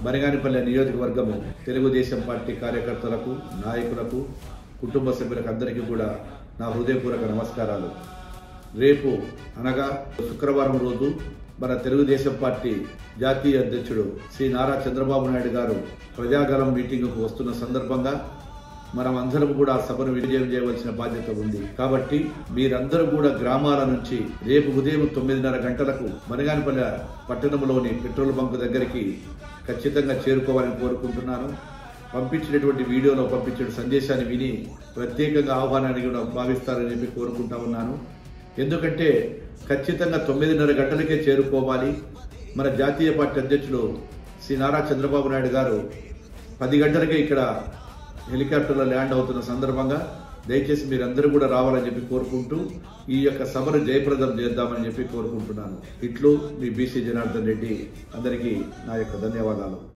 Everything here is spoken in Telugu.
బనగానిపల్లె నియోజకవర్గము తెలుగుదేశం పార్టీ కార్యకర్తలకు, నాయకులకు, కుటుంబ సభ్యులకు అందరికీ కూడా నా హృదయపూర్వక నమస్కారాలు. రేపు అనగా శుక్రవారం రోజు మన తెలుగుదేశం పార్టీ జాతీయ అధ్యక్షుడు శ్రీ నారా చంద్రబాబు నాయుడు గారు ప్రజాగలం మీటింగుకు వస్తున్న సందర్భంగా మనం అందరం కూడా సభను విజయం చేయవలసిన బాధ్యత ఉంది. కాబట్టి మీరందరూ కూడా గ్రామాల నుంచి రేపు ఉదయం 9:30 గంటలకు బనగానిపల్లె పట్టణంలోని పెట్రోల్ బంక్ దగ్గరికి ఖచ్చితంగా చేరుకోవాలని కోరుకుంటున్నాను. పంపించినటువంటి వీడియోలో పంపించిన సందేశాన్ని విని ప్రత్యేకంగా ఆహ్వానాన్ని కూడా భావిస్తారని చెప్పి కోరుకుంటా ఉన్నాను. ఎందుకంటే ఖచ్చితంగా 9:30 గంటలకే చేరుకోవాలి. మన జాతీయ పార్టీ అధ్యక్షుడు శ్రీ నారా చంద్రబాబు నాయుడు గారు 10 గంటలకే ఇక్కడ హెలికాప్టర్లో ల్యాండ్ అవుతున్న సందర్భంగా దయచేసి మీరందరూ కూడా రావాలని చెప్పి కోరుకుంటూ ఈ యొక్క సభను జయప్రదం చేద్దామని చెప్పి కోరుకుంటున్నాను. ఇట్లు మీ బీసీ జనార్దన్ రెడ్డి. అందరికీ నా యొక్క ధన్యవాదాలు.